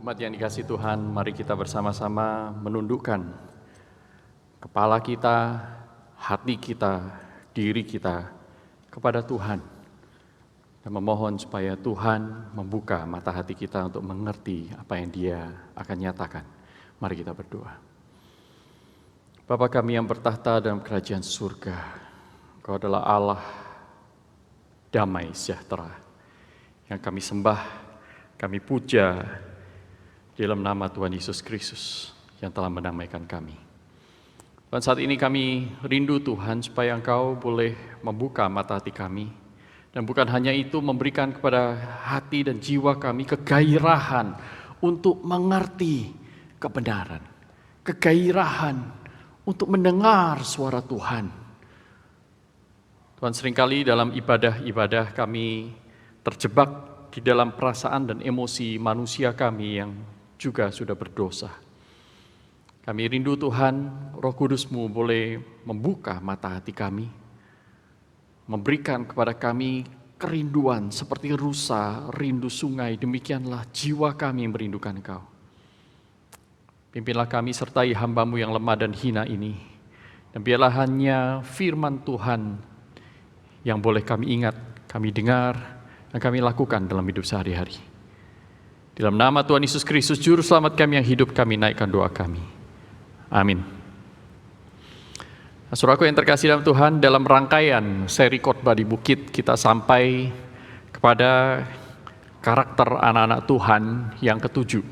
Jemaat yang dikasihi Tuhan, mari kita bersama-sama menundukkan kepala kita, hati kita, diri kita kepada Tuhan dan memohon supaya Tuhan membuka mata hati kita untuk mengerti apa yang Dia akan nyatakan. Mari kita berdoa. Bapa kami yang bertahta dalam kerajaan surga, Engkau adalah Allah damai sejahtera yang kami sembah, kami puja dalam nama Tuhan Yesus Kristus yang telah mendamaikan kami. Dan saat ini kami rindu Tuhan supaya Engkau boleh membuka mata hati kami. Dan bukan hanya itu, memberikan kepada hati dan jiwa kami kegairahan untuk mengerti kebenaran. Kegairahan untuk mendengar suara Tuhan. Tuhan, seringkali dalam ibadah-ibadah kami terjebak di dalam perasaan dan emosi manusia kami yang juga sudah berdosa. Kami rindu Tuhan, Roh Kudus-Mu boleh membuka mata hati kami, memberikan kepada kami kerinduan seperti rusa rindu sungai, demikianlah jiwa kami merindukan Engkau. Pimpinlah kami sertai hamba-Mu yang lemah dan hina ini, dan biarlah hanya firman Tuhan yang boleh kami ingat, kami dengar, dan kami lakukan dalam hidup sehari-hari. Dalam nama Tuhan Yesus Kristus, Juru Selamat kami yang hidup, kami naikkan doa kami. Amin. Saudaraku yang terkasih dalam Tuhan, dalam rangkaian seri khotbah di bukit, kita sampai kepada karakter anak-anak Tuhan yang ketujuh,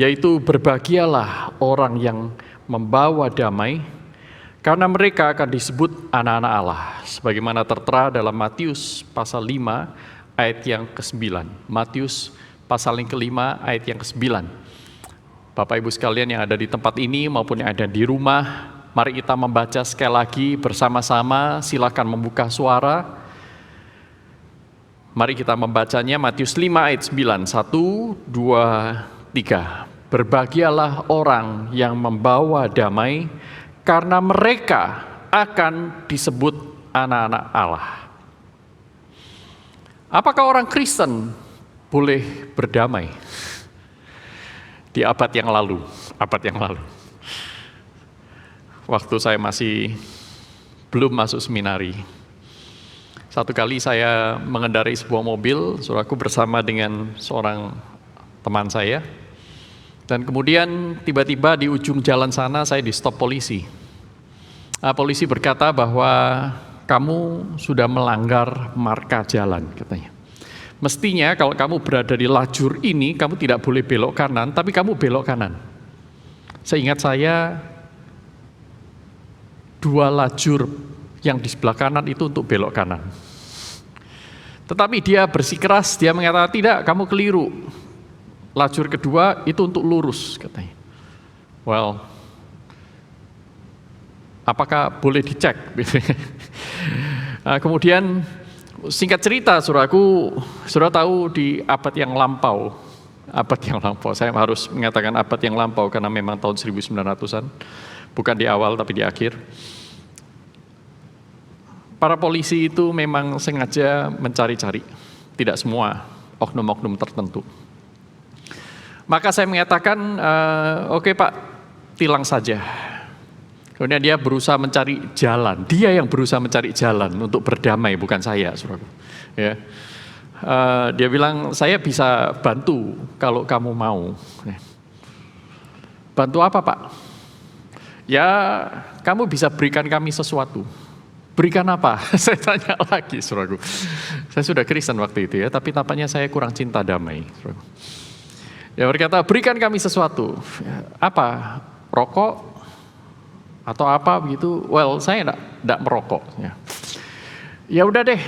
yaitu berbahagialah orang yang membawa damai, karena mereka akan disebut anak-anak Allah, sebagaimana tertera dalam Matius pasal 5 ayat yang ke-9. Matius pasal yang ke-5 ayat yang ke-9. Bapak Ibu sekalian yang ada di tempat ini maupun yang ada di rumah, mari kita membaca sekali lagi bersama-sama. Silakan membuka suara. Mari kita membacanya, Matius 5 ayat 9. 1, 2, 3. Berbahagialah orang yang membawa damai, karena mereka akan disebut anak-anak Allah. Apakah orang Kristen boleh berdamai? Di abad yang lalu, waktu saya masih belum masuk seminari, satu kali saya mengendarai sebuah mobil, saudaraku, bersama dengan seorang teman saya. Dan kemudian tiba-tiba di ujung jalan sana saya di stop polisi. Polisi berkata bahwa kamu sudah melanggar marka jalan, katanya. Mestinya kalau kamu berada di lajur ini, kamu tidak boleh belok kanan, tapi kamu belok kanan. Seingat saya, 2 lajur yang di sebelah kanan itu untuk belok kanan. Tetapi dia bersikeras, dia mengatakan, tidak, kamu keliru. Lajur kedua itu untuk lurus, katanya. Well, apakah boleh dicek? Kemudian singkat cerita, saudaraku, saudara tahu di abad yang lampau, saya harus mengatakan abad yang lampau karena memang tahun 1900-an, bukan di awal tapi di akhir. Para polisi itu memang sengaja mencari-cari, tidak semua, oknum-oknum tertentu. Maka saya mengatakan, oke Pak, tilang saja. Kemudian dia berusaha mencari jalan. Dia yang berusaha mencari jalan untuk berdamai, bukan saya, saudara. Ya. Dia bilang, saya bisa bantu kalau kamu mau. Bantu apa Pak? Ya, kamu bisa berikan kami sesuatu. Berikan apa? Saya tanya lagi, saudara. Saya sudah Kristen waktu itu ya, tapi tampaknya saya kurang cinta damai, saudara. Dia berkata, berikan kami sesuatu. Apa? Rokok? Atau apa begitu? Well, saya enggak merokok. Ya udah deh,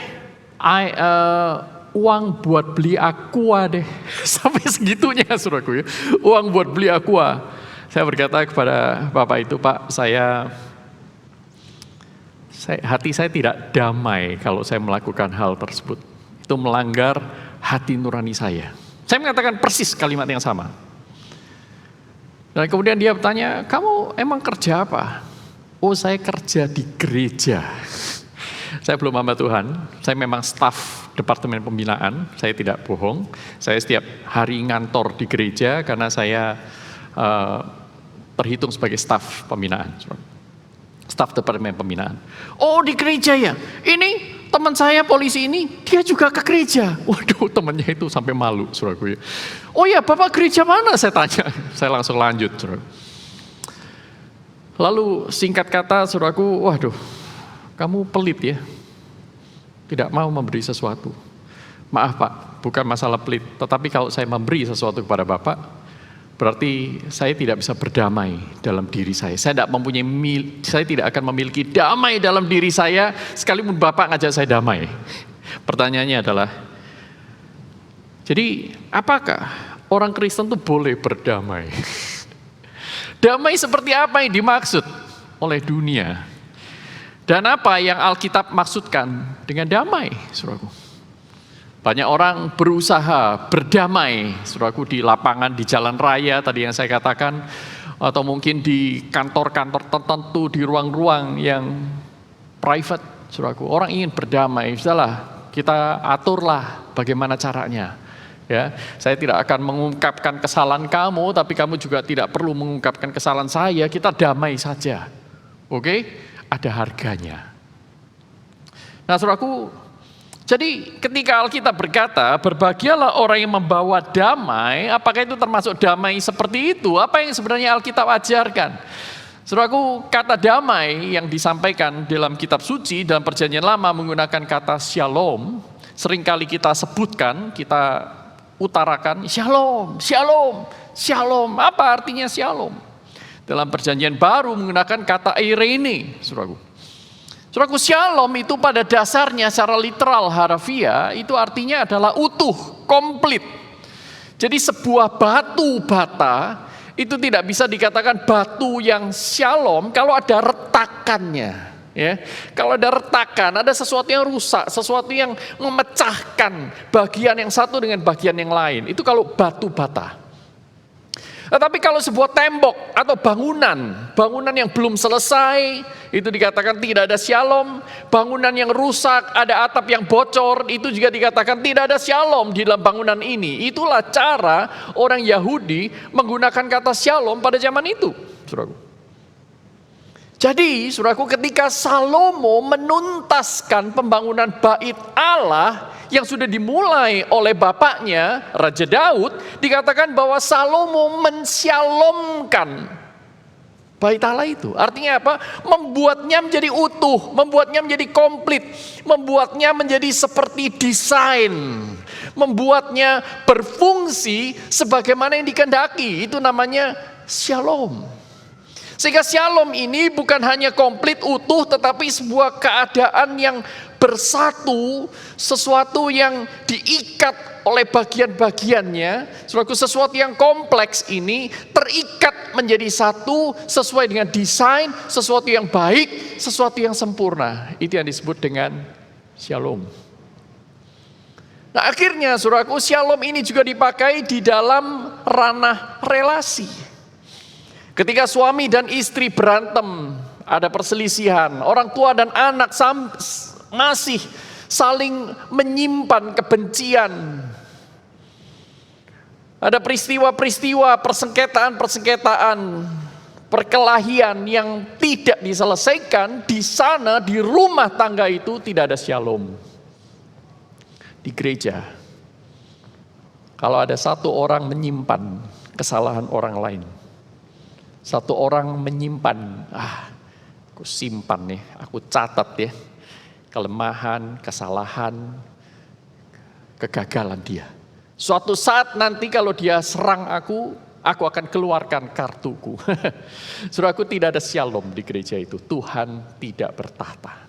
uang buat beli aqua deh. Sampai segitunya, saudaraku ya. Uang buat beli aqua. Saya berkata kepada Bapak itu, Pak, hati saya tidak damai kalau saya melakukan hal tersebut. Itu melanggar hati nurani saya. Saya mengatakan persis kalimat yang sama. Dan kemudian dia bertanya, kamu emang kerja apa? Oh, saya kerja di gereja. Saya belum hamba Tuhan, saya memang staf Departemen Pembinaan, saya tidak bohong. Saya setiap hari ngantor di gereja karena saya terhitung sebagai staf pembinaan. Staf Departemen Pembinaan. Oh, di gereja ya? Ini teman saya polisi ini, dia juga ke gereja. Waduh, temannya itu sampai malu, saudaraku ya. Oh ya, Bapak gereja mana? Saya tanya. Saya langsung lanjut, saudara. Lalu singkat kata, saudaraku, waduh, kamu pelit ya. Tidak mau memberi sesuatu. Maaf Pak, bukan masalah pelit, tetapi kalau saya memberi sesuatu kepada Bapak, berarti saya tidak bisa berdamai dalam diri saya. Saya tidak akan memiliki damai dalam diri saya, sekalipun Bapak ngajak saya damai. Pertanyaannya adalah, jadi apakah orang Kristen itu boleh berdamai? Damai seperti apa yang dimaksud oleh dunia? Dan apa yang Alkitab maksudkan dengan damai, saudaraku? Banyak orang berusaha berdamai, saudaraku, di lapangan, di jalan raya, tadi yang saya katakan, atau mungkin di kantor-kantor tertentu, di ruang-ruang yang private, saudaraku. Orang ingin berdamai, sudahlah, kita aturlah bagaimana caranya. Ya, saya tidak akan mengungkapkan kesalahan kamu, tapi kamu juga tidak perlu mengungkapkan kesalahan saya, kita damai saja. Oke? Ada harganya. Nah, saudaraku, jadi ketika Alkitab berkata, berbahagialah orang yang membawa damai, apakah itu termasuk damai seperti itu? Apa yang sebenarnya Alkitab ajarkan? Saudaraku, kata damai yang disampaikan dalam kitab suci, dalam perjanjian lama menggunakan kata shalom, seringkali kita sebutkan, kita utarakan, shalom, shalom, shalom. Apa artinya shalom? Dalam perjanjian baru menggunakan kata eirene, saudaraku. Saudaraku, shalom itu pada dasarnya secara literal harafiah itu artinya adalah utuh, komplit. Jadi sebuah batu bata itu tidak bisa dikatakan batu yang shalom kalau ada retakannya. Ya, kalau ada retakan, ada sesuatu yang rusak, sesuatu yang memecahkan bagian yang satu dengan bagian yang lain. Itu kalau batu bata. Tetapi kalau sebuah tembok atau bangunan yang belum selesai, itu dikatakan tidak ada shalom. Bangunan yang rusak, ada atap yang bocor, itu juga dikatakan tidak ada shalom di dalam bangunan ini. Itulah cara orang Yahudi menggunakan kata shalom pada zaman itu, saudaraku. Jadi, saudaraku, ketika Salomo menuntaskan pembangunan bait Allah yang sudah dimulai oleh bapaknya, Raja Daud, dikatakan bahwa Salomo mensyalomkan bait Allah itu. Artinya apa? Membuatnya menjadi utuh, membuatnya menjadi komplit, membuatnya menjadi seperti desain, membuatnya berfungsi sebagaimana yang dikehendaki. Itu namanya shalom. Sehingga shalom ini bukan hanya komplit, utuh, tetapi sebuah keadaan yang bersatu, sesuatu yang diikat oleh bagian-bagiannya, sesuatu yang kompleks ini terikat menjadi satu sesuai dengan desain, sesuatu yang baik, sesuatu yang sempurna. Itu yang disebut dengan shalom. Nah, akhirnya saudaraku, shalom ini juga dipakai di dalam ranah relasi. Ketika suami dan istri berantem, ada perselisihan, orang tua dan anak masih saling menyimpan kebencian. Ada peristiwa-peristiwa, persengketaan, perkelahian yang tidak diselesaikan di sana, di rumah tangga itu tidak ada shalom. Di gereja, kalau ada satu orang menyimpan kesalahan orang lain, satu orang menyimpan, aku simpan nih, aku catat ya, kelemahan, kesalahan, kegagalan dia. Suatu saat nanti kalau dia serang aku akan keluarkan kartuku. Saudaraku, tidak ada shalom di gereja itu. Tuhan tidak bertahta.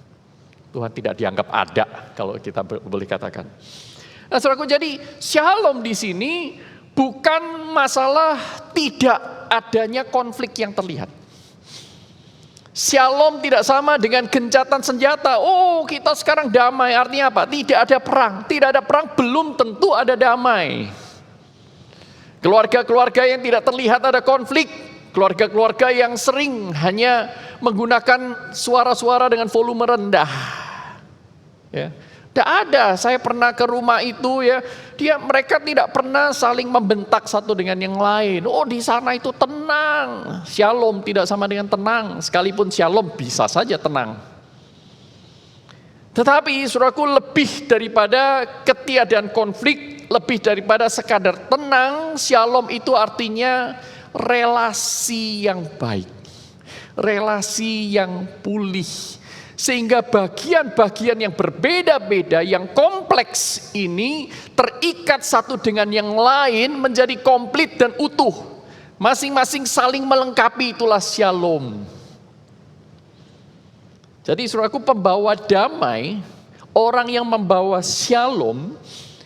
Tuhan tidak dianggap ada, kalau kita boleh katakan. Nah, saudaraku, jadi shalom di sini bukan masalah tidak adanya konflik yang terlihat. Shalom tidak sama dengan gencatan senjata. Oh, kita sekarang damai, artinya apa? Tidak ada perang. Tidak ada perang belum tentu ada damai. Keluarga-keluarga yang tidak terlihat ada konflik, keluarga-keluarga yang sering hanya menggunakan suara-suara dengan volume rendah. Ya. Tidak ada. Saya pernah ke rumah itu ya, mereka tidak pernah saling membentak satu dengan yang lain. Oh, di sana itu tenang. Shalom tidak sama dengan tenang. Sekalipun shalom bisa saja tenang. Tetapi saudaraku, lebih daripada ketiadaan konflik, lebih daripada sekadar tenang, shalom itu artinya relasi yang baik. Relasi yang pulih. Sehingga bagian-bagian yang berbeda-beda, yang kompleks ini terikat satu dengan yang lain menjadi komplit dan utuh. Masing-masing saling melengkapi, itulah shalom. Jadi saudaraku, pembawa damai, orang yang membawa shalom,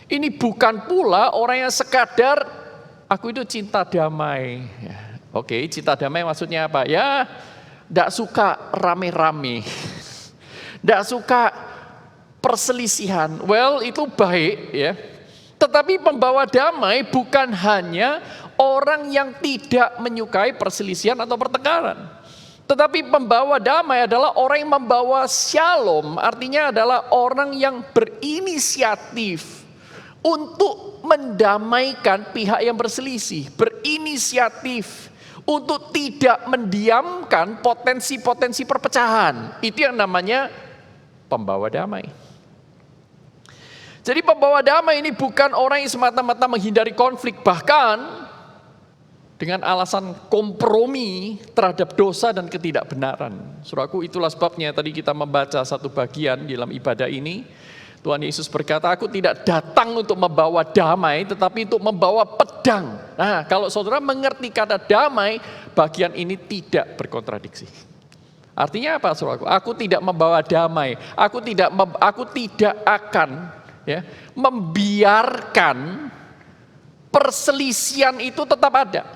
ini bukan pula orang yang sekadar, aku itu cinta damai. Oke, cinta damai maksudnya apa? Ya, tidak suka rame-rame. Tidak suka perselisihan. Well, itu baik ya. Tetapi pembawa damai bukan hanya orang yang tidak menyukai perselisihan atau pertengkaran. Tetapi pembawa damai adalah orang yang membawa shalom. Artinya adalah orang yang berinisiatif untuk mendamaikan pihak yang berselisih. Berinisiatif untuk tidak mendiamkan potensi-potensi perpecahan. Itu yang namanya pembawa damai. Jadi pembawa damai ini bukan orang yang semata-mata menghindari konflik, bahkan dengan alasan kompromi terhadap dosa dan ketidakbenaran. Saudaraku, itulah sebabnya tadi kita membaca satu bagian dalam ibadah ini. Tuhan Yesus berkata, aku tidak datang untuk membawa damai, tetapi untuk membawa pedang. Nah, kalau saudara mengerti kata damai, bagian ini tidak berkontradiksi. Artinya apa, saudaraku? Aku tidak membawa damai. Aku tidak akan membiarkan perselisihan itu tetap ada.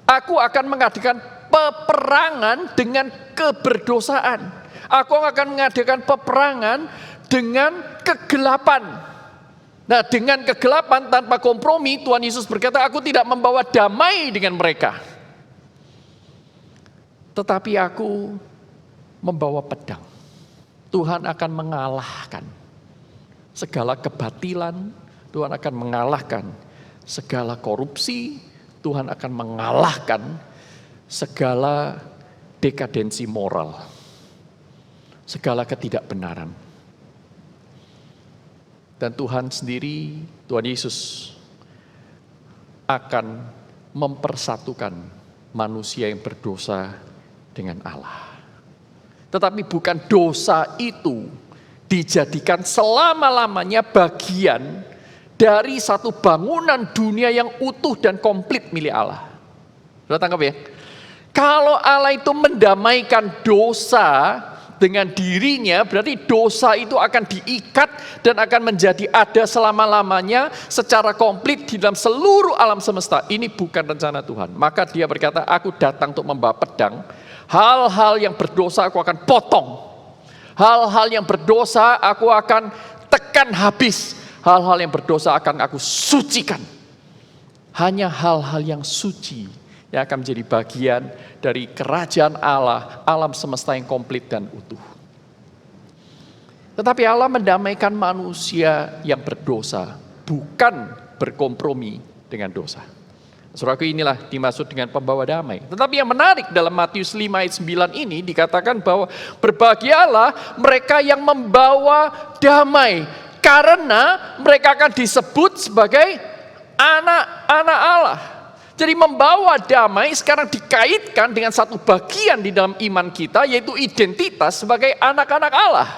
Aku akan mengadakan peperangan dengan keberdosaan. Aku akan mengadakan peperangan dengan kegelapan. Nah, dengan kegelapan tanpa kompromi, Tuhan Yesus berkata, aku tidak membawa damai dengan mereka. Tetapi aku membawa pedang. Tuhan akan mengalahkan segala kebatilan, Tuhan akan mengalahkan segala korupsi, Tuhan akan mengalahkan segala dekadensi moral, segala ketidakbenaran. Dan Tuhan sendiri, Tuhan Yesus akan mempersatukan manusia yang berdosa dengan Allah. Tetapi bukan dosa itu dijadikan selama-lamanya bagian dari satu bangunan dunia yang utuh dan komplit milik Allah. Sudah tangkap ya? Kalau Allah itu mendamaikan dosa dengan dirinya, berarti dosa itu akan diikat dan akan menjadi ada selama-lamanya secara komplit di dalam seluruh alam semesta. Ini bukan rencana Tuhan. Maka dia berkata, aku datang untuk membawa pedang. Hal-hal yang berdosa aku akan potong. Hal-hal yang berdosa aku akan tekan habis. Hal-hal yang berdosa akan aku sucikan. Hanya hal-hal yang suci yang akan menjadi bagian dari kerajaan Allah, alam semesta yang komplit dan utuh. Tetapi Allah mendamaikan manusia yang berdosa, bukan berkompromi dengan dosa. Saudaraku, inilah dimaksud dengan pembawa damai. Tetapi yang menarik dalam Matius 5 ayat 9 ini dikatakan bahwa berbahagialah mereka yang membawa damai, karena mereka akan disebut sebagai anak-anak Allah. Jadi membawa damai sekarang dikaitkan dengan satu bagian di dalam iman kita, yaitu identitas sebagai anak-anak Allah.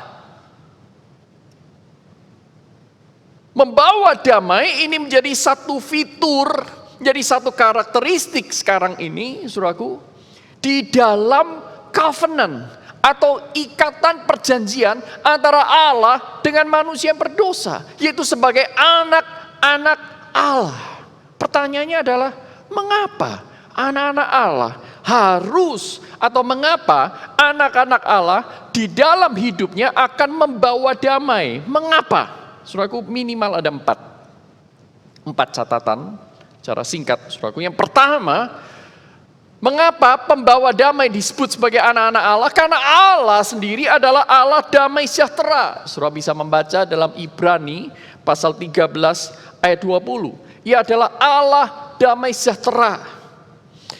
Membawa damai ini menjadi satu fitur, jadi satu karakteristik sekarang ini, saudaraku, di dalam covenant atau ikatan perjanjian antara Allah dengan manusia yang berdosa, yaitu sebagai anak-anak Allah. Pertanyaannya adalah, mengapa anak-anak Allah harus, atau mengapa anak-anak Allah di dalam hidupnya akan membawa damai? Mengapa? Saudaraku, minimal ada empat catatan. Secara singkat, saudaraku. Yang pertama, Mengapa pembawa damai disebut sebagai anak-anak Allah? Karena Allah sendiri adalah Allah damai sejahtera. Saudara bisa membaca dalam Ibrani pasal 13 ayat 20. Ia adalah Allah damai sejahtera.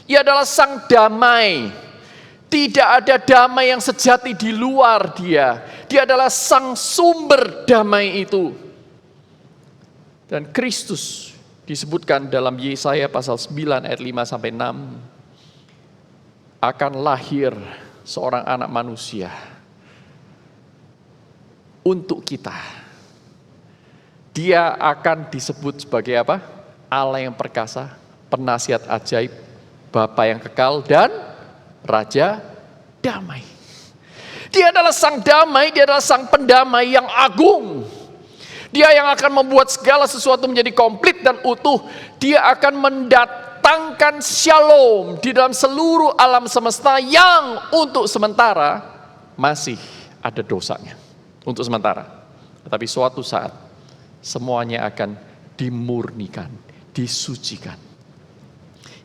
Ia adalah sang damai. Tidak ada damai yang sejati di luar Dia. Dia adalah sang sumber damai itu. Dan Kristus disebutkan dalam Yesaya pasal 9 ayat 5 sampai 6. Akan lahir seorang anak manusia untuk kita. Dia akan disebut sebagai apa? Allah yang perkasa, penasihat ajaib, Bapa yang kekal, dan Raja damai. Dia adalah sang damai, dia adalah sang pendamai yang agung. Dia yang akan membuat segala sesuatu menjadi komplit dan utuh. Dia akan mendatangkan shalom di dalam seluruh alam semesta yang untuk sementara masih ada dosanya. Untuk sementara. Tetapi suatu saat semuanya akan dimurnikan, disucikan.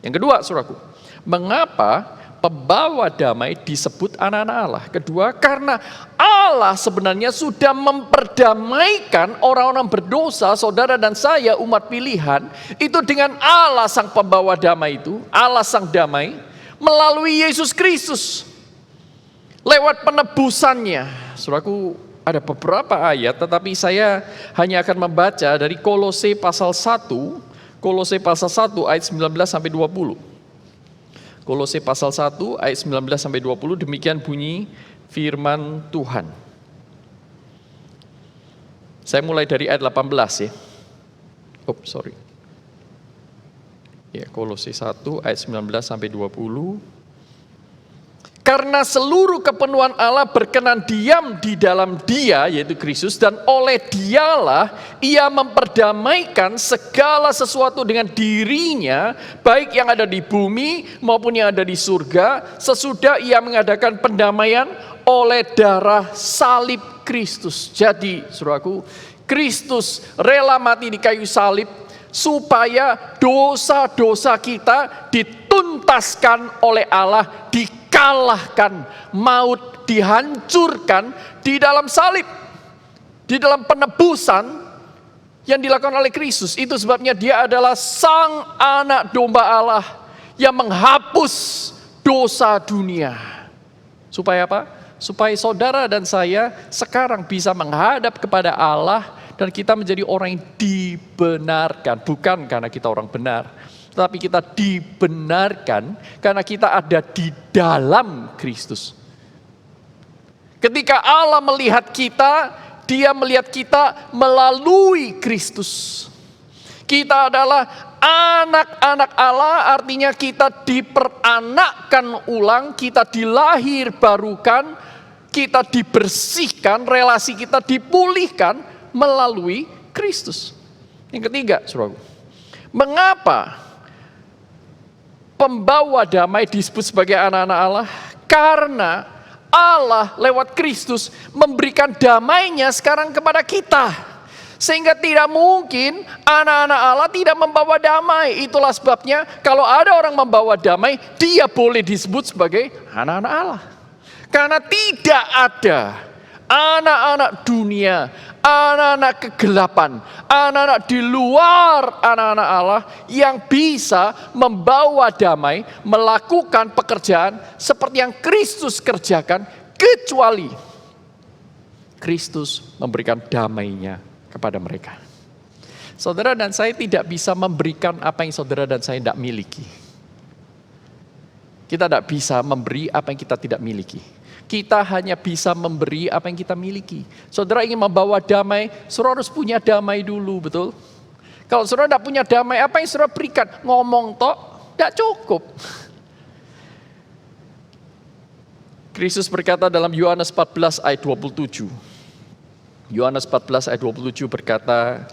Yang kedua, saudaraku, mengapa pembawa damai disebut anak-anak Allah? Kedua, karena Allah sebenarnya sudah memperdamaikan orang-orang berdosa, saudara dan saya umat pilihan, itu dengan Allah sang pembawa damai itu, Allah sang damai, melalui Yesus Kristus. Lewat penebusannya. Saudaraku, ada beberapa ayat, tetapi saya hanya akan membaca dari Kolose pasal 1, Kolose pasal 1 ayat 19 sampai 20. Kolose pasal 1 ayat 19 sampai 20, demikian bunyi firman Tuhan. Saya mulai dari ayat 18 ya. Ya, Kolose 1 ayat 19 sampai 20. Karena seluruh kepenuhan Allah berkenan diam di dalam Dia, yaitu Kristus, dan oleh Dialah Ia memperdamaikan segala sesuatu dengan dirinya, baik yang ada di bumi maupun yang ada di surga, sesudah Ia mengadakan pendamaian oleh darah salib Kristus. Jadi, saudaraku, Kristus rela mati di kayu salib supaya dosa-dosa kita dituntaskan oleh Allah, dikalahkan, maut dihancurkan di dalam salib, di dalam penebusan yang dilakukan oleh Kristus. Itu sebabnya Dia adalah sang anak domba Allah yang menghapus dosa dunia. Supaya apa? Supaya saudara dan saya sekarang bisa menghadap kepada Allah dan kita menjadi orang yang dibenarkan. Bukan karena kita orang benar, tetapi kita dibenarkan karena kita ada di dalam Kristus. Ketika Allah melihat kita, Dia melihat kita melalui Kristus. Kita adalah anak-anak Allah, artinya kita diperanakkan ulang, kita dilahirbarukan, kita dibersihkan, relasi kita dipulihkan melalui Kristus. Yang ketiga, saudaraku, mengapa pembawa damai disebut sebagai anak-anak Allah? Karena Allah lewat Kristus memberikan damainya sekarang kepada kita. Sehingga tidak mungkin anak-anak Allah tidak membawa damai. Itulah sebabnya kalau ada orang membawa damai, dia boleh disebut sebagai anak-anak Allah. Karena tidak ada anak-anak dunia, anak-anak kegelapan, anak-anak di luar anak-anak Allah yang bisa membawa damai, melakukan pekerjaan seperti yang Kristus kerjakan, kecuali Kristus memberikan damainya kepada mereka. Saudara dan saya tidak bisa memberikan apa yang saudara dan saya tidak miliki. Kita tidak bisa memberi apa yang kita tidak miliki. Kita hanya bisa memberi apa yang kita miliki. Saudara ingin membawa damai, saudara harus punya damai dulu, betul? Kalau saudara tidak punya damai, apa yang saudara berikan? Ngomong tok, tidak cukup. Kristus berkata dalam Yohanes 14 ayat 27. Yohanes 14 ayat 27 berkata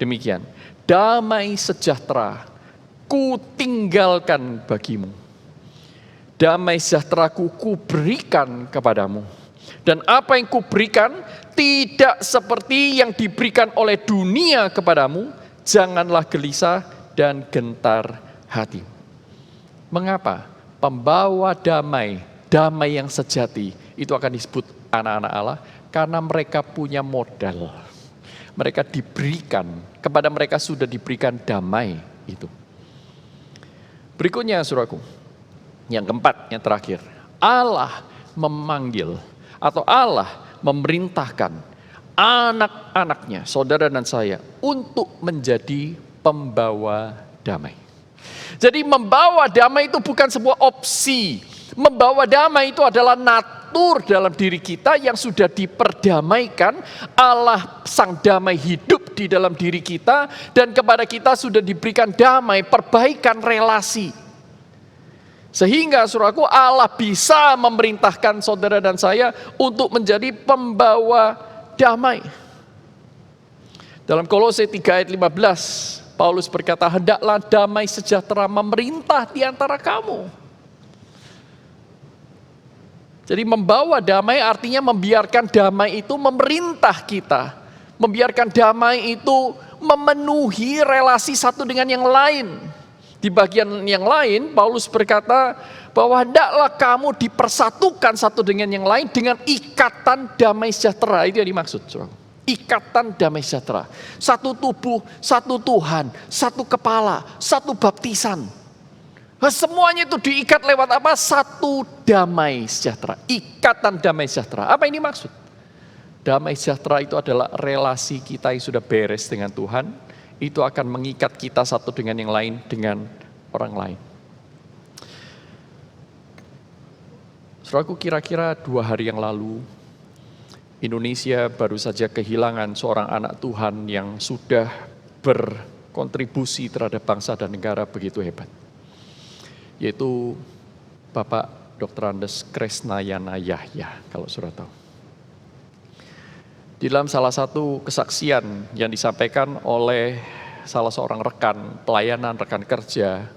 demikian. Damai sejahtera ku tinggalkan bagimu. Damai sejahteraku kuberikan kepadamu. Dan apa yang kuberikan tidak seperti yang diberikan oleh dunia kepadamu. Janganlah gelisah dan gentar hati. Mengapa? pembawa damai, damai yang sejati, itu akan disebut anak-anak Allah karena mereka punya modal. Mereka diberikan, kepada mereka sudah diberikan damai itu. Berikutnya saudaraku, yang keempat, yang terakhir. Allah memanggil atau Allah memerintahkan anak-anaknya, saudara dan saya, untuk menjadi pembawa damai. Jadi membawa damai itu bukan sebuah opsi. Membawa damai itu adalah natur dalam diri kita yang sudah diperdamaikan. Allah sang damai hidup di dalam diri kita dan kepada kita sudah diberikan damai, perbaikan relasi. Sehingga saudaraku, Allah bisa memerintahkan saudara dan saya untuk menjadi pembawa damai. Dalam Kolose 3 ayat 15, Paulus berkata, hendaklah damai sejahtera memerintah di antara kamu. Jadi membawa damai artinya membiarkan damai itu memerintah kita. Membiarkan damai itu memenuhi relasi satu dengan yang lain. Di bagian yang lain, Paulus berkata bahwa hendaklah kamu dipersatukan satu dengan yang lain dengan ikatan damai sejahtera. Itu yang dimaksud. Ikatan damai sejahtera. Satu tubuh, satu Tuhan, satu kepala, satu baptisan. Semuanya itu diikat lewat apa? Satu damai sejahtera. Ikatan damai sejahtera. Apa ini maksud? Damai sejahtera itu adalah relasi kita yang sudah beres dengan Tuhan. Itu akan mengikat kita satu dengan yang lain, dengan orang lain. Saudaraku, kira-kira 2 hari yang lalu, Indonesia baru saja kehilangan seorang anak Tuhan yang sudah berkontribusi terhadap bangsa dan negara begitu hebat. Yaitu Bapak Dr. Andes Kresnayana Yahya, kalau saudara tahu. Di dalam salah satu kesaksian yang disampaikan oleh salah seorang rekan pelayanan, rekan kerja,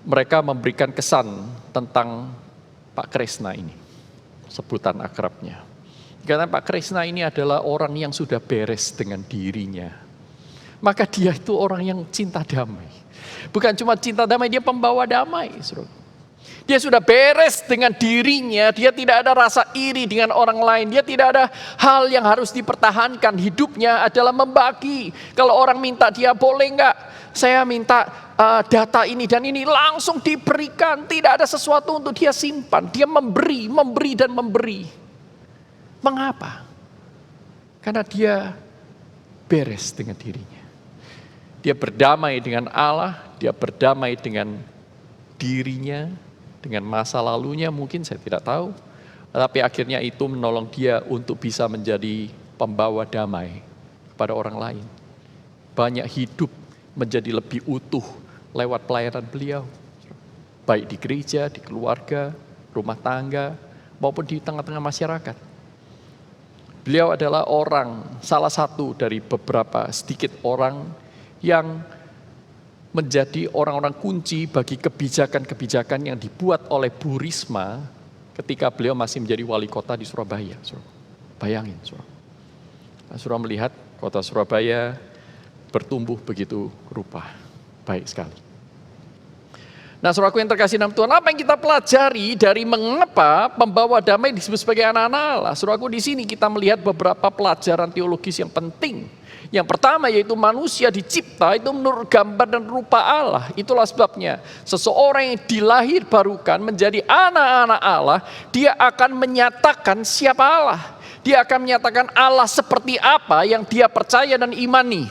mereka memberikan kesan tentang Pak Kresna ini, sebutan akrabnya. Karena Pak Kresna ini adalah orang yang sudah beres dengan dirinya. Maka dia itu orang yang cinta damai. Bukan cuma cinta damai, dia pembawa damai. Dia sudah beres dengan dirinya, dia tidak ada rasa iri dengan orang lain, dia tidak ada hal yang harus dipertahankan. Hidupnya adalah membagi. Kalau orang minta dia, boleh enggak saya minta data ini dan ini, langsung diberikan. Tidak ada sesuatu untuk dia simpan, dia memberi, memberi dan memberi. Mengapa? Karena dia beres dengan dirinya. Dia berdamai dengan Allah, dia berdamai dengan dirinya, dengan masa lalunya mungkin saya tidak tahu. Tapi akhirnya itu menolong dia untuk bisa menjadi pembawa damai kepada orang lain. Banyak hidup menjadi lebih utuh lewat pelayanan beliau. Baik di gereja, di keluarga, rumah tangga, maupun di tengah-tengah masyarakat. Beliau adalah salah satu dari beberapa sedikit orang yang menjadi orang-orang kunci bagi kebijakan-kebijakan yang dibuat oleh Bu Risma ketika beliau masih menjadi wali kota di Surabaya. Bayangin, Saudara melihat kota Surabaya bertumbuh begitu rupa. Baik sekali. Nah, saudaraku yang terkasih dalam Tuhan, apa yang kita pelajari dari mengapa pembawa damai disebut sebagai anak-anak Allah? Saudaraku, di sini kita melihat beberapa pelajaran teologis yang penting. Yang pertama yaitu manusia dicipta itu menurut gambar dan rupa Allah. Itulah sebabnya seseorang yang dilahirbarukan menjadi anak-anak Allah, dia akan menyatakan siapa Allah. Dia akan menyatakan Allah seperti apa yang dia percaya dan imani.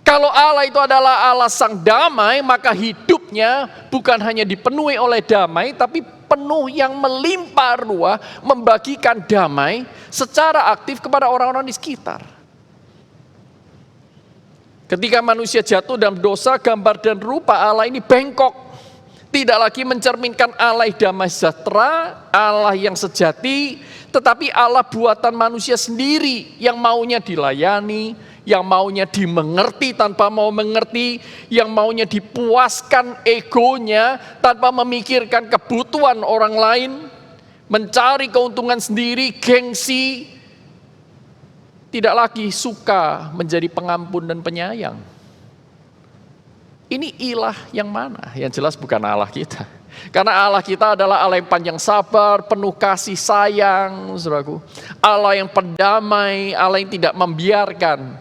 Kalau Allah itu adalah Allah sang damai, maka hidupnya bukan hanya dipenuhi oleh damai, tapi penuh yang melimpah ruah, membagikan damai secara aktif kepada orang-orang di sekitar. Ketika manusia jatuh dalam dosa, gambar dan rupa Allah ini bengkok. Tidak lagi mencerminkan Allah yang damai sejahtera, Allah yang sejati, tetapi Allah buatan manusia sendiri yang maunya dilayani, yang maunya dimengerti tanpa mau mengerti, yang maunya dipuaskan egonya tanpa memikirkan kebutuhan orang lain, mencari keuntungan sendiri, gengsi, tidak lagi suka menjadi pengampun dan penyayang. Ini ilah yang mana? Yang jelas bukan Allah kita. Karena Allah kita adalah Allah yang panjang sabar, penuh kasih sayang, saudaraku. Allah yang pendamai, Allah yang tidak membiarkan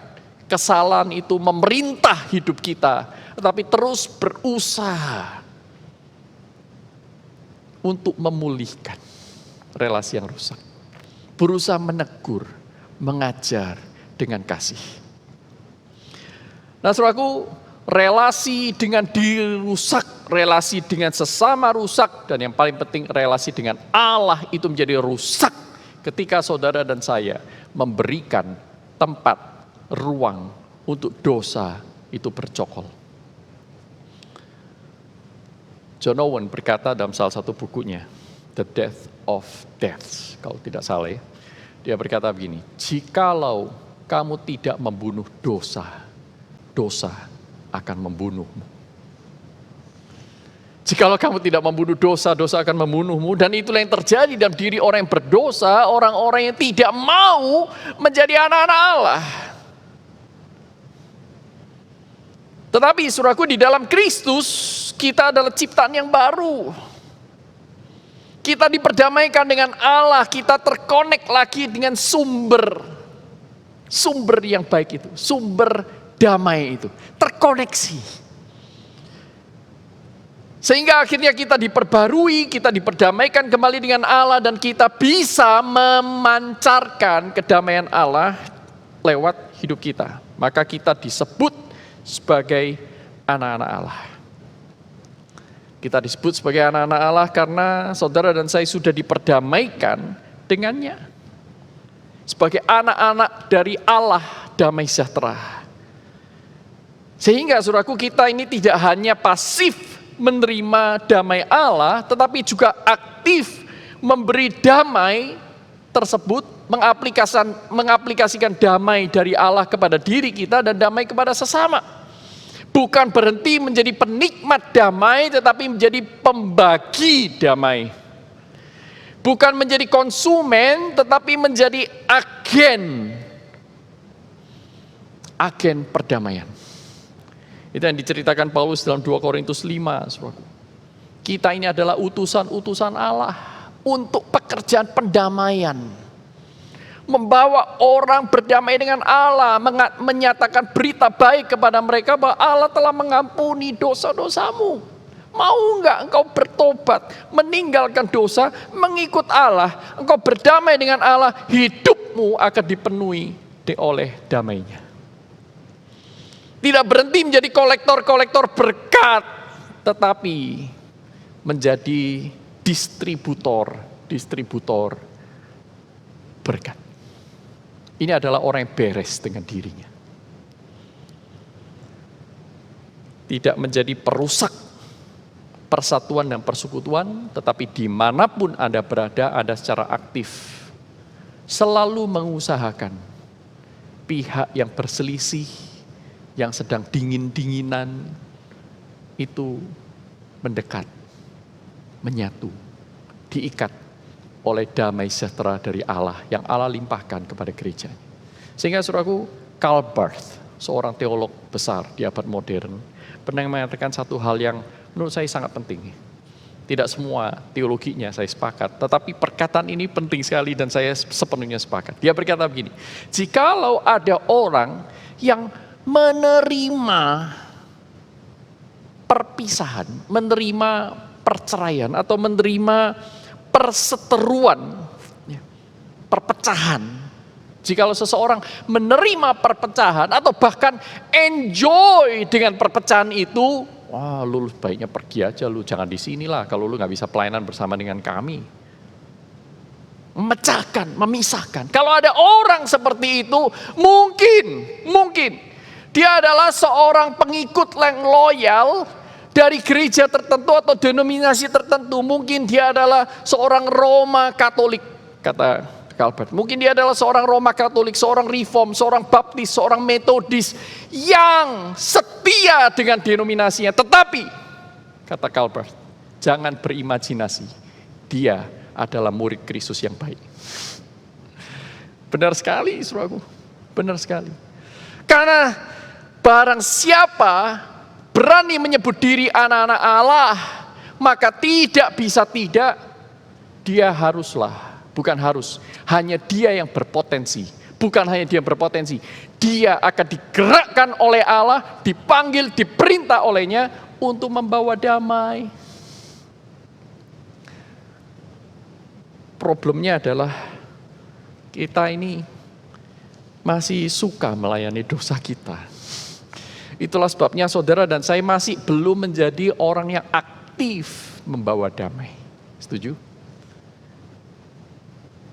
kesalahan itu memerintah hidup kita, tetapi terus berusaha untuk memulihkan relasi yang rusak. Berusaha menegur, mengajar dengan kasih. Nah, saudaraku, relasi dengan diri rusak, relasi dengan sesama rusak, dan yang paling penting relasi dengan Allah itu menjadi rusak ketika saudara dan saya memberikan tempat, ruang untuk dosa itu bercokol. John Owen berkata dalam salah satu bukunya, The Death of Deaths, kalau tidak salah ya. Dia berkata begini, jikalau kamu tidak membunuh dosa, dosa akan membunuhmu. Jikalau kamu tidak membunuh dosa, dosa akan membunuhmu. Dan itulah yang terjadi dalam diri orang yang berdosa, orang-orang yang tidak mau menjadi anak-anak Allah. Tetapi saudaraku, di dalam Kristus kita adalah ciptaan yang baru. Kita diperdamaikan dengan Allah, kita terkonek lagi dengan sumber yang baik itu, sumber damai itu, terkoneksi. Sehingga akhirnya kita diperbarui, kita diperdamaikan kembali dengan Allah, dan kita bisa memancarkan kedamaian Allah lewat hidup kita. Maka kita disebut sebagai anak-anak Allah. Kita disebut sebagai anak-anak Allah karena saudara dan saya sudah diperdamaikan dengannya. Sebagai anak-anak dari Allah damai sejahtera. Sehingga saudaraku, kita ini tidak hanya pasif menerima damai Allah, tetapi juga aktif memberi damai tersebut, mengaplikasikan damai dari Allah kepada diri kita dan damai kepada sesama. Bukan berhenti menjadi penikmat damai, tetapi menjadi pembagi damai. Bukan menjadi konsumen, tetapi menjadi agen perdamaian. Itu yang diceritakan Paulus dalam 2 Korintus 5. Saudaraku. Kita ini adalah utusan-utusan Allah untuk pekerjaan pendamaian. Membawa orang berdamai dengan Allah, menyatakan berita baik kepada mereka bahwa Allah telah mengampuni dosa-dosamu. Mau enggak engkau bertobat, meninggalkan dosa, mengikut Allah, engkau berdamai dengan Allah, hidupmu akan dipenuhi oleh damainya. Tidak berhenti menjadi kolektor-kolektor berkat, tetapi menjadi distributor berkat. Ini adalah orang yang beres dengan dirinya. Tidak menjadi perusak persatuan dan persekutuan, tetapi dimanapun Anda berada, Anda secara aktif selalu mengusahakan pihak yang berselisih, yang sedang dingin-dinginan, itu mendekat, menyatu, diikat oleh damai sejahtera dari Allah yang Allah limpahkan kepada gereja. Sehingga saudaraku, Karl Barth, seorang teolog besar di abad modern, pernah mengatakan satu hal yang menurut saya sangat penting. Tidak semua teologinya saya sepakat, tetapi perkataan ini penting sekali dan saya sepenuhnya sepakat. Dia berkata begini, jikalau ada orang yang menerima perpisahan, menerima perceraian atau menerima perseteruan, perpecahan. Jikalau seseorang menerima perpecahan atau bahkan enjoy dengan perpecahan itu, wah, lu baiknya pergi aja, lu jangan di sini lah kalau lu nggak bisa pelayanan bersama dengan kami. Memecahkan, memisahkan. Kalau ada orang seperti itu, mungkin dia adalah seorang pengikut yang loyal dari gereja tertentu atau denominasi tertentu. Mungkin dia adalah seorang Roma Katolik, kata Calvert. Mungkin dia adalah seorang Roma Katolik, seorang Reform, seorang Baptis, seorang Metodis yang setia dengan denominasinya. Tetapi, kata Calvert, jangan berimajinasi, dia adalah murid Kristus yang baik. Benar sekali, saudaraku. Benar sekali. Karena barang siapa berani menyebut diri anak-anak Allah, maka tidak bisa tidak, dia haruslah, bukan harus, hanya dia yang berpotensi. Bukan hanya dia berpotensi, dia akan digerakkan oleh Allah, dipanggil, diperintah olehnya untuk membawa damai. Problemnya adalah kita ini masih suka melayani dosa kita. Itulah sebabnya saudara dan saya masih belum menjadi orang yang aktif membawa damai. Setuju?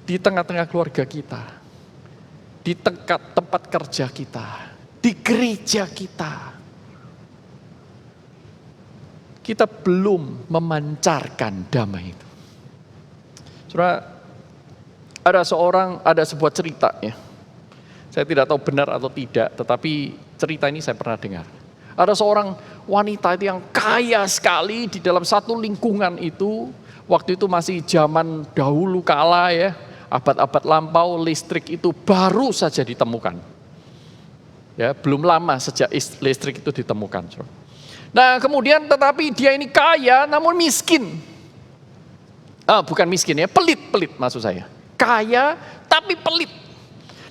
Di tengah-tengah keluarga kita, di tempat kerja kita, di gereja kita belum memancarkan damai itu. Saudara, ada sebuah cerita ya. Saya tidak tahu benar atau tidak, tetapi cerita ini saya pernah dengar. Ada seorang wanita itu yang kaya sekali di dalam satu lingkungan itu. Waktu itu masih zaman dahulu kala ya, abad-abad lampau, listrik itu baru saja ditemukan. Ya, belum lama sejak listrik itu ditemukan. Nah, kemudian tetapi dia ini kaya namun miskin. Bukan miskin ya, pelit maksud saya. Kaya tapi pelit.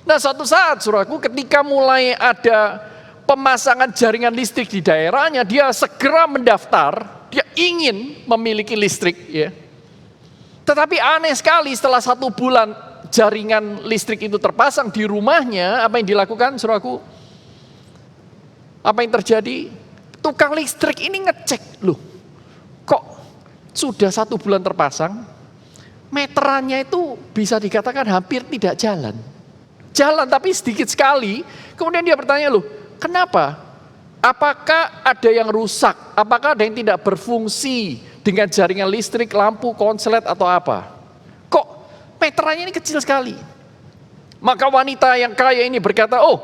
Nah, suatu saat saudaraku, ketika mulai ada pemasangan jaringan listrik di daerahnya, dia segera mendaftar, dia ingin memiliki listrik ya. Tetapi aneh sekali, setelah 1 bulan jaringan listrik itu terpasang di rumahnya, apa yang dilakukan saudaraku? Apa yang terjadi? Tukang listrik ini ngecek, loh kok sudah 1 bulan terpasang, meterannya itu bisa dikatakan hampir tidak jalan. Jalan tapi sedikit sekali. Kemudian dia bertanya, loh kenapa? Apakah ada yang rusak? Apakah ada yang tidak berfungsi dengan jaringan listrik, lampu, konslet atau apa? Kok meterannya ini kecil sekali? Maka wanita yang kaya ini berkata, oh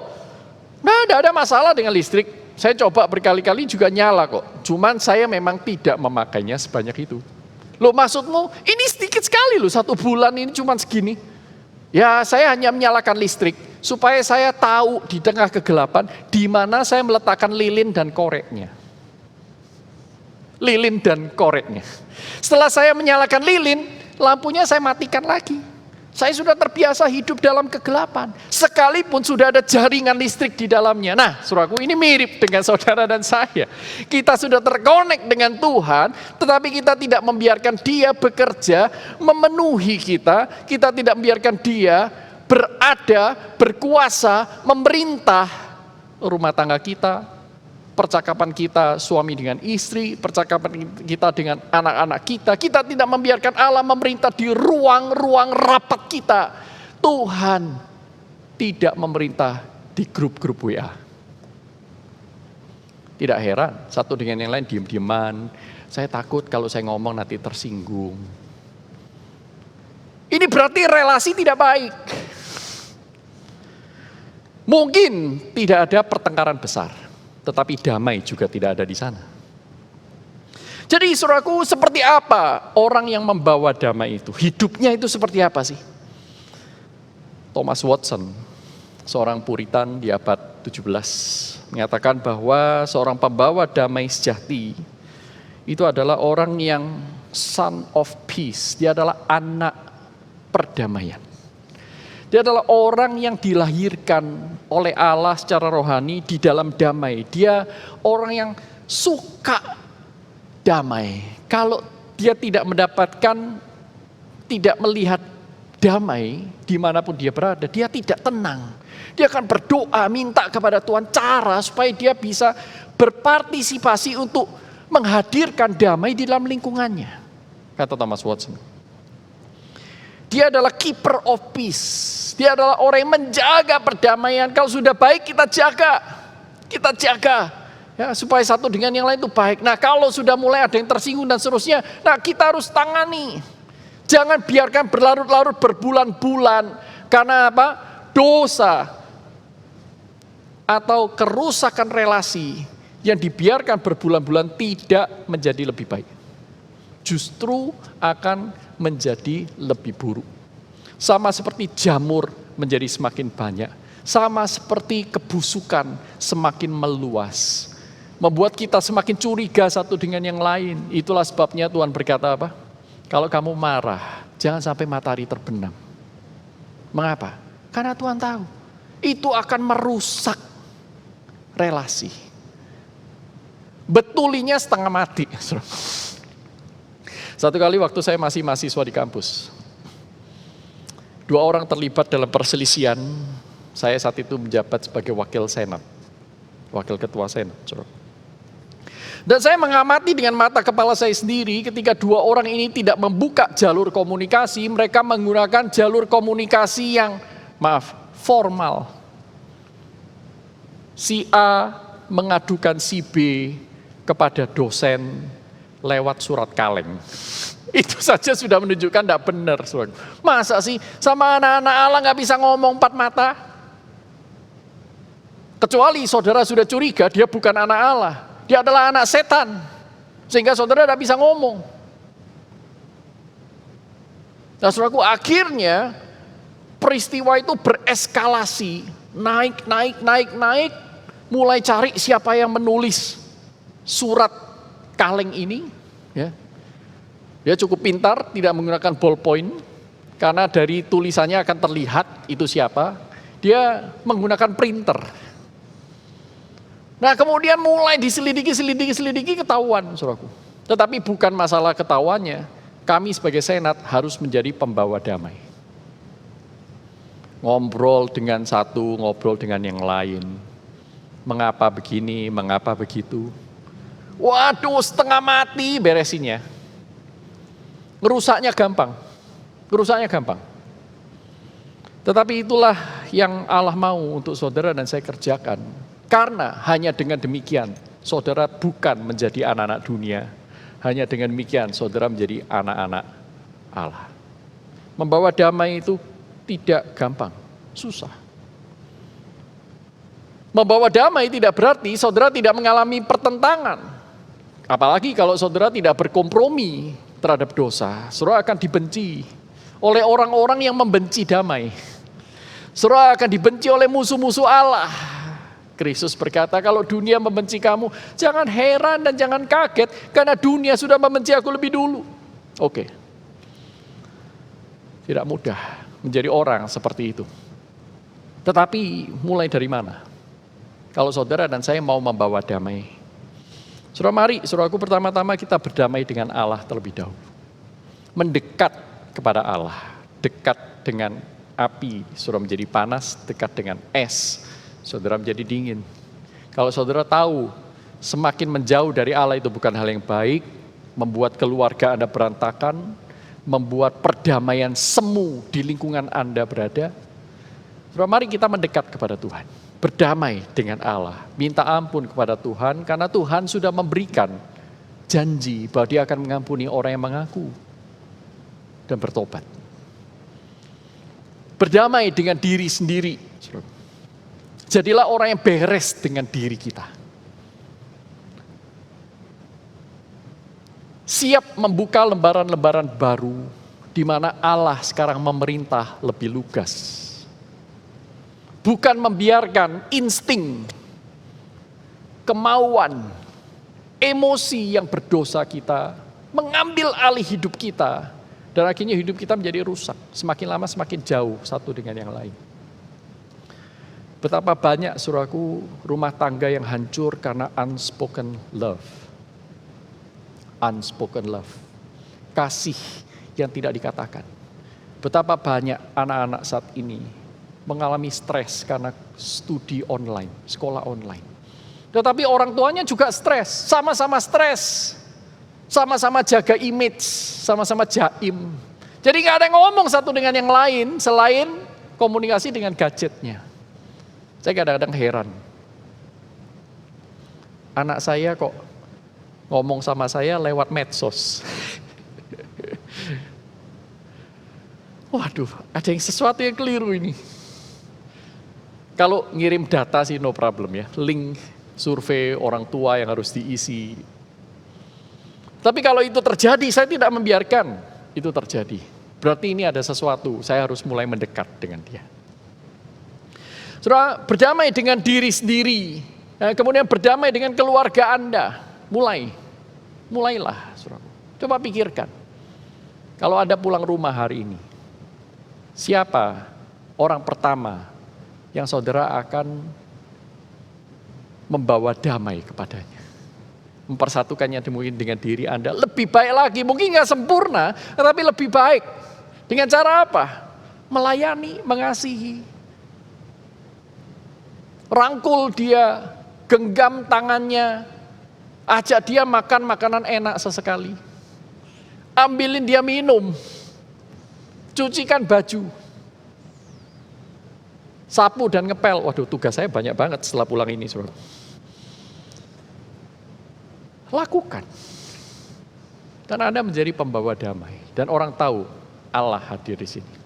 tidak ada masalah dengan listrik. Saya coba berkali-kali juga nyala kok. Cuman saya memang tidak memakainya sebanyak itu. Loh maksudmu ini sedikit sekali loh, 1 bulan ini cuma segini. Ya saya hanya menyalakan listrik supaya saya tahu di tengah kegelapan di mana saya meletakkan lilin dan koreknya. Lilin dan koreknya. Setelah saya menyalakan lilin, lampunya saya matikan lagi. Saya sudah terbiasa hidup dalam kegelapan. Sekalipun sudah ada jaringan listrik di dalamnya. Nah, saudaraku, ini mirip dengan saudara dan saya. Kita sudah terkonek dengan Tuhan, tetapi kita tidak membiarkan Dia bekerja, memenuhi kita. Kita tidak membiarkan Dia berada, berkuasa, memerintah rumah tangga kita, percakapan kita suami dengan istri, percakapan kita dengan anak-anak kita. Kita tidak membiarkan Allah memerintah di ruang-ruang rapat kita. Tuhan tidak memerintah di grup-grup WA. Tidak heran, satu dengan yang lain diam-diaman. Saya takut kalau saya ngomong nanti tersinggung. Ini berarti relasi tidak baik. Mungkin tidak ada pertengkaran besar, tetapi damai juga tidak ada di sana. Jadi saudaraku, seperti apa orang yang membawa damai itu? Hidupnya itu seperti apa sih? Thomas Watson, seorang Puritan di abad 17, mengatakan bahwa seorang pembawa damai sejati itu adalah orang yang son of peace. Dia adalah anak perdamaian. Dia adalah orang yang dilahirkan oleh Allah secara rohani di dalam damai. Dia orang yang suka damai. Kalau dia tidak mendapatkan, tidak melihat damai dimanapun dia berada, dia tidak tenang. Dia akan berdoa, minta kepada Tuhan cara supaya dia bisa berpartisipasi untuk menghadirkan damai di dalam lingkungannya. Kata Thomas Watson. Dia adalah keeper of peace. Dia adalah orang yang menjaga perdamaian. Kalau sudah baik kita jaga. Kita jaga. Ya, supaya satu dengan yang lain itu baik. Nah kalau sudah mulai ada yang tersinggung dan seterusnya. Nah kita harus tangani. Jangan biarkan berlarut-larut berbulan-bulan. Karena apa? Dosa. Atau kerusakan relasi. Yang dibiarkan berbulan-bulan tidak menjadi lebih baik. Justru akan menjadi lebih buruk. Sama seperti jamur menjadi semakin banyak. Sama seperti kebusukan semakin meluas. membuat kita semakin curiga satu dengan yang lain. Itulah sebabnya Tuhan berkata apa? Kalau kamu marah, jangan sampai matahari terbenam. Mengapa? Karena Tuhan tahu, itu akan merusak relasi. Betulinya setengah mati. Satu kali waktu saya masih mahasiswa di kampus, 2 orang terlibat dalam perselisihan. Saya saat itu menjabat sebagai wakil senat, wakil ketua senat. Dan saya mengamati dengan mata kepala saya sendiri ketika 2 orang ini tidak membuka jalur komunikasi, mereka menggunakan jalur komunikasi yang, formal. Si A mengadukan si B kepada dosen lewat surat kaleng. Itu saja sudah menunjukkan tidak benar. Masa sih sama anak-anak Allah nggak bisa ngomong 4 mata? Kecuali saudara sudah curiga dia bukan anak Allah. Dia adalah anak setan. Sehingga saudara tidak bisa ngomong. Nah saudaraku, akhirnya peristiwa itu bereskalasi. Naik. Mulai cari siapa yang menulis surat kaleng ini. Ya. Dia cukup pintar, tidak menggunakan ballpoint. Karena dari tulisannya akan terlihat itu siapa. Dia menggunakan printer. Nah kemudian mulai diselidiki ketahuan, saudaraku. Tetapi bukan masalah ketahuannya, kami sebagai senat harus menjadi pembawa damai. Ngobrol dengan satu, ngobrol dengan yang lain. Mengapa begini, mengapa begitu. Waduh, setengah mati beresinnya. Ngerusaknya gampang. Tetapi itulah yang Allah mau untuk saudara dan saya kerjakan. Karena hanya dengan demikian, saudara bukan menjadi anak-anak dunia. Hanya dengan demikian, saudara menjadi anak-anak Allah. Membawa damai itu tidak gampang, susah. Membawa damai tidak berarti saudara tidak mengalami pertentangan. Apalagi kalau saudara tidak berkompromi terhadap dosa, saudara akan dibenci oleh orang-orang yang membenci damai. Saudara akan dibenci oleh musuh-musuh Allah. Kristus berkata, kalau dunia membenci kamu, jangan heran dan jangan kaget, karena dunia sudah membenci aku lebih dulu. Oke. Tidak mudah menjadi orang seperti itu. Tetapi mulai dari mana? Kalau saudara dan saya mau membawa damai. Saudara mari, saudaraku, pertama-tama kita berdamai dengan Allah terlebih dahulu. Mendekat kepada Allah. Dekat dengan api, saudara menjadi panas, dekat dengan es, saudara menjadi dingin. Kalau saudara tahu semakin menjauh dari Allah itu bukan hal yang baik, membuat keluarga Anda berantakan, membuat perdamaian semu di lingkungan Anda berada. Saudara, mari kita mendekat kepada Tuhan, berdamai dengan Allah, minta ampun kepada Tuhan karena Tuhan sudah memberikan janji bahwa Dia akan mengampuni orang yang mengaku dan bertobat. Berdamai dengan diri sendiri. Jadilah orang yang beres dengan diri kita. Siap membuka lembaran-lembaran baru di mana Allah sekarang memerintah lebih lugas. Bukan membiarkan insting, kemauan, emosi yang berdosa kita mengambil alih hidup kita. Dan akhirnya hidup kita menjadi rusak. Semakin lama semakin jauh satu dengan yang lain. Betapa banyak, saudaraku, rumah tangga yang hancur karena unspoken love. Unspoken love. Kasih yang tidak dikatakan. Betapa banyak anak-anak saat ini mengalami stres karena studi online, sekolah online. Tetapi orang tuanya juga stres, sama-sama stres. Sama-sama jaga image, sama-sama jaim. Jadi gak ada yang ngomong satu dengan yang lain selain komunikasi dengan gadgetnya. Saya kadang-kadang heran. Anak saya kok ngomong sama saya lewat medsos. Waduh, ada yang sesuatu yang keliru ini. Kalau ngirim data sih no problem ya. Link survei orang tua yang harus diisi. Tapi kalau itu terjadi, saya tidak membiarkan itu terjadi. Berarti ini ada sesuatu, saya harus mulai mendekat dengan dia. Saudara, berdamai dengan diri sendiri Kemudian berdamai dengan keluarga Anda. Mulailah, saudara. Coba pikirkan. Kalau Anda pulang rumah hari ini, siapa orang pertama yang saudara akan membawa damai kepadanya? Mempersatukannya mungkin dengan diri Anda. Lebih baik lagi, mungkin nggak sempurna, tapi lebih baik. Dengan cara apa? Melayani, mengasihi. Rangkul dia, genggam tangannya, ajak dia makan makanan enak sesekali. Ambilin dia minum, cucikan baju, sapu dan ngepel. Waduh, tugas saya banyak banget setelah pulang ini, saudara. Lakukan. Dan Anda menjadi pembawa damai. Dan orang tahu Allah hadir di sini.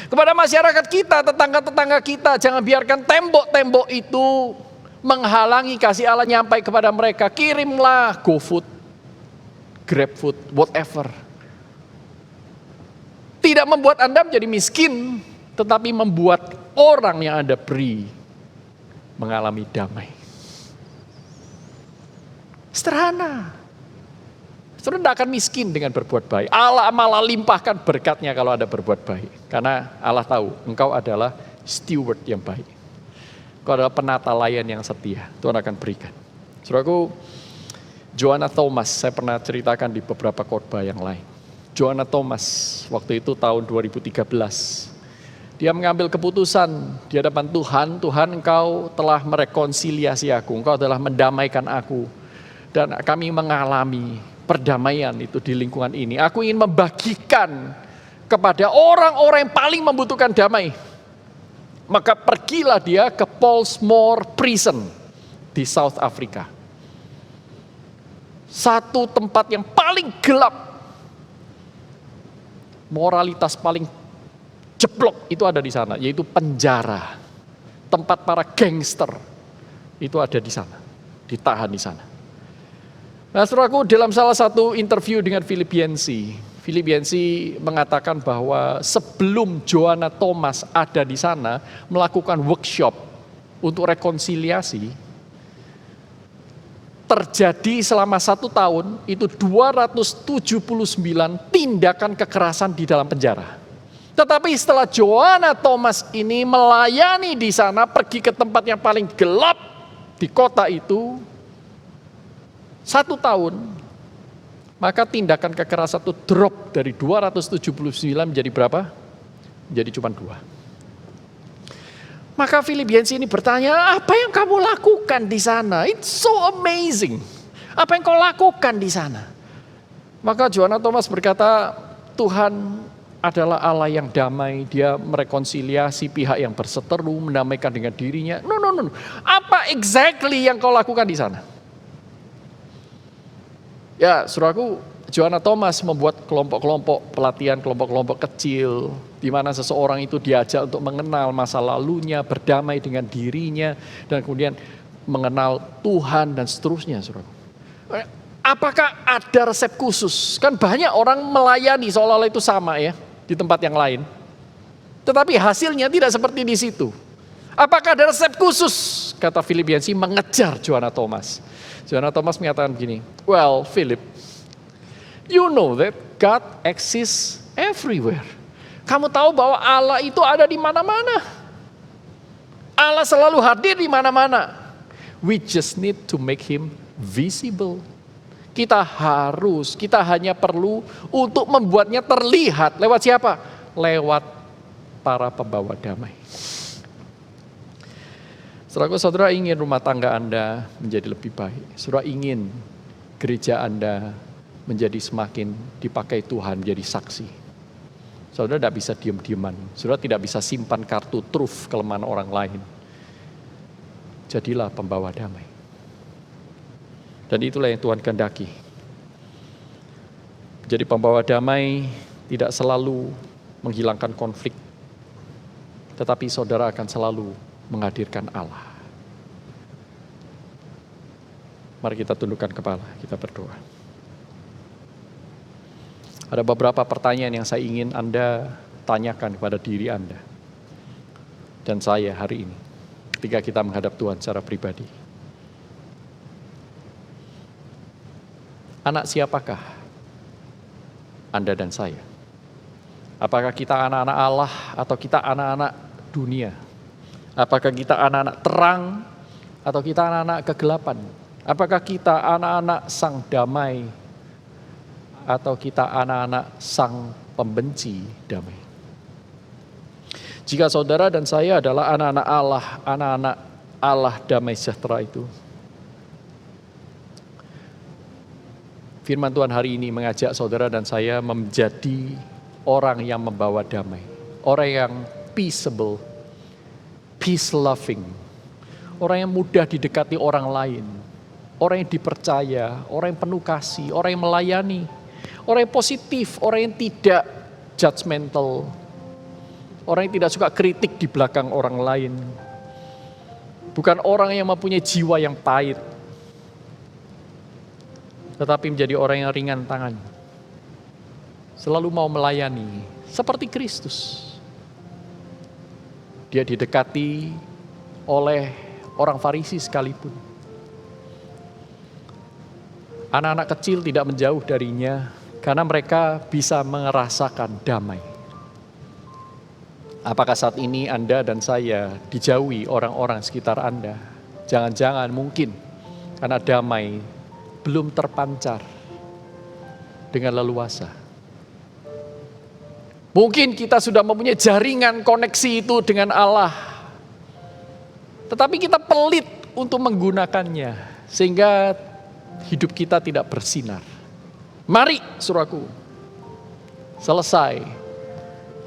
Kepada masyarakat kita, tetangga-tetangga kita, jangan biarkan tembok-tembok itu menghalangi kasih Allah nyampai kepada mereka. Kirimlah GoFood, GrabFood, whatever. Tidak membuat Anda menjadi miskin, tetapi membuat orang yang Anda beri mengalami damai. Sederhana. Saudara tidak akan miskin dengan berbuat baik. Allah malah limpahkan berkatnya kalau Anda berbuat baik. Karena Allah tahu engkau adalah steward yang baik. Engkau adalah penata layan yang setia. Tuhan akan berikan. Saudaraku, Joanna Thomas, saya pernah ceritakan di beberapa khotbah yang lain. Joanna Thomas, waktu itu tahun 2013. Dia mengambil keputusan di hadapan Tuhan. Tuhan, engkau telah merekonsiliasi aku. Engkau telah mendamaikan aku. Dan kami mengalami perdamaian itu di lingkungan ini. Aku ingin membagikan kepada orang-orang yang paling membutuhkan damai. Maka pergilah dia ke Pollsmoor Prison di South Africa. Satu tempat yang paling gelap. Moralitas paling jeblok itu ada di sana, yaitu penjara. Tempat para gangster itu ada di sana, ditahan di sana. Nah, saudaraku, dalam salah satu interview dengan Philip Yancey mengatakan bahwa sebelum Joanna Thomas ada di sana melakukan workshop untuk rekonsiliasi, terjadi selama 1 tahun itu 279 tindakan kekerasan di dalam penjara. Tetapi setelah Joanna Thomas ini melayani di sana, pergi ke tempat yang paling gelap di kota itu, 1 tahun, maka tindakan kekerasan itu drop dari 279 menjadi berapa? Menjadi cuma 2. Maka Philip Yancey ini bertanya, apa yang kamu lakukan di sana? It's so amazing. Apa yang kau lakukan di sana? Maka Joanna Thomas berkata, Tuhan adalah Allah yang damai. Dia merekonsiliasi pihak yang berseteru, mendamaikan dengan dirinya. No. Apa exactly yang kau lakukan di sana? Ya, saudaraku, Joanna Thomas membuat kelompok-kelompok pelatihan, kelompok-kelompok kecil, di mana seseorang itu diajak untuk mengenal masa lalunya, berdamai dengan dirinya, dan kemudian mengenal Tuhan dan seterusnya, saudaraku. Apakah ada resep khusus? Kan banyak orang melayani seolah-olah itu sama ya, di tempat yang lain. Tetapi hasilnya tidak seperti di situ. Apakah ada resep khusus? Kata Philip Yancey mengejar Joanna Thomas. Joanna Thomas mengatakan begini, well, Philip, you know that God exists everywhere. Kamu tahu bahwa Allah itu ada di mana-mana. Allah selalu hadir di mana-mana. We just need to make him visible. Kita hanya perlu untuk membuatnya terlihat. Lewat siapa? Lewat para pembawa damai. Saudara ingin rumah tangga Anda menjadi lebih baik. Saudara ingin gereja Anda menjadi semakin dipakai Tuhan menjadi saksi. Saudara tidak bisa diam-diaman. Saudara tidak bisa simpan kartu truf kelemahan orang lain. Jadilah pembawa damai. Dan itulah yang Tuhan kehendaki. Jadi pembawa damai tidak selalu menghilangkan konflik. Tetapi saudara akan selalu menghadirkan Allah. Mari kita tundukkan kepala, kita berdoa. Ada beberapa pertanyaan yang saya ingin Anda tanyakan kepada diri Anda dan saya hari ini ketika kita menghadap Tuhan secara pribadi. Anak siapakah Anda dan saya? Apakah kita anak-anak Allah atau kita anak-anak dunia? Apakah kita anak-anak terang atau kita anak-anak kegelapan? Apakah kita anak-anak sang damai atau kita anak-anak sang pembenci damai? Jika saudara dan saya adalah anak-anak Allah, anak-anak Allah damai sejahtera itu, firman Tuhan hari ini mengajak saudara dan saya menjadi orang yang membawa damai, orang yang peaceable, peace loving, orang yang mudah didekati orang lain, orang yang dipercaya, orang yang penuh kasih, orang yang melayani, orang yang positif, orang yang tidak judgmental, orang yang tidak suka kritik di belakang orang lain, bukan orang yang mempunyai jiwa yang pahit, tetapi menjadi orang yang ringan tangan, selalu mau melayani seperti Kristus. Dia didekati oleh orang Farisi sekalipun. Anak-anak kecil tidak menjauh darinya karena mereka bisa merasakan damai. Apakah saat ini Anda dan saya dijauhi orang-orang sekitar Anda? Jangan-jangan mungkin karena damai belum terpancar dengan leluasa. Mungkin kita sudah mempunyai jaringan koneksi itu dengan Allah, tetapi kita pelit untuk menggunakannya sehingga hidup kita tidak bersinar. Mari, saudaraku, selesai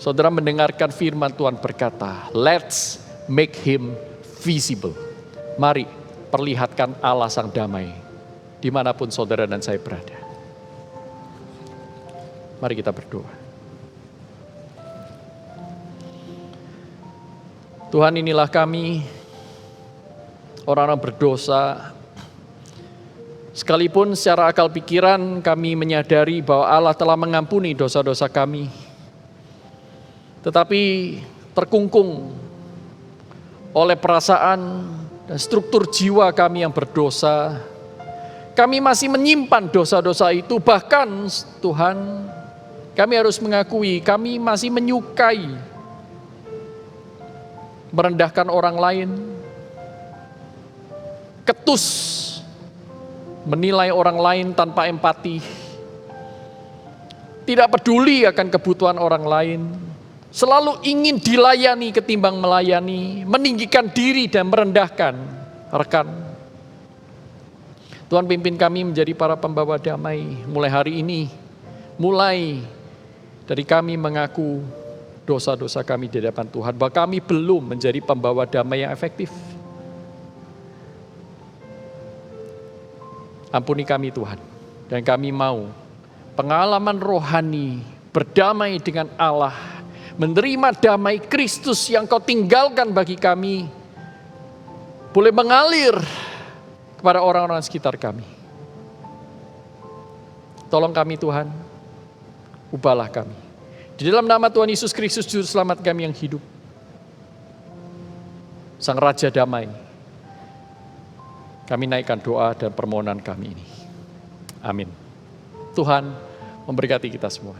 saudara mendengarkan firman Tuhan berkata, let's make him visible. Mari perlihatkan Allah sang damai dimanapun saudara dan saya berada. Mari kita berdoa. Tuhan, inilah kami, orang-orang berdosa. Sekalipun secara akal pikiran kami menyadari bahwa Allah telah mengampuni dosa-dosa kami, tetapi terkungkung oleh perasaan dan struktur jiwa kami yang berdosa, kami masih menyimpan dosa-dosa itu. Bahkan Tuhan, kami harus mengakui kami masih menyukai merendahkan orang lain, ketus menilai orang lain tanpa empati, tidak peduli akan kebutuhan orang lain, selalu ingin dilayani ketimbang melayani, meninggikan diri dan merendahkan rekan. Tuhan, pimpin kami menjadi para pembawa damai mulai hari ini, mulai dari kami mengaku dosa-dosa kami di hadapan Tuhan, bahwa kami belum menjadi pembawa damai yang efektif. Ampuni kami Tuhan, dan kami mau pengalaman rohani berdamai dengan Allah, menerima damai Kristus yang Kau tinggalkan bagi kami, boleh mengalir kepada orang-orang sekitar kami. Tolong kami Tuhan, ubahlah kami. Di dalam nama Tuhan Yesus Kristus, Juru Selamat kami yang hidup, Sang Raja Damai, kami naikkan doa dan permohonan kami ini. Amin. Tuhan memberkati kita semua.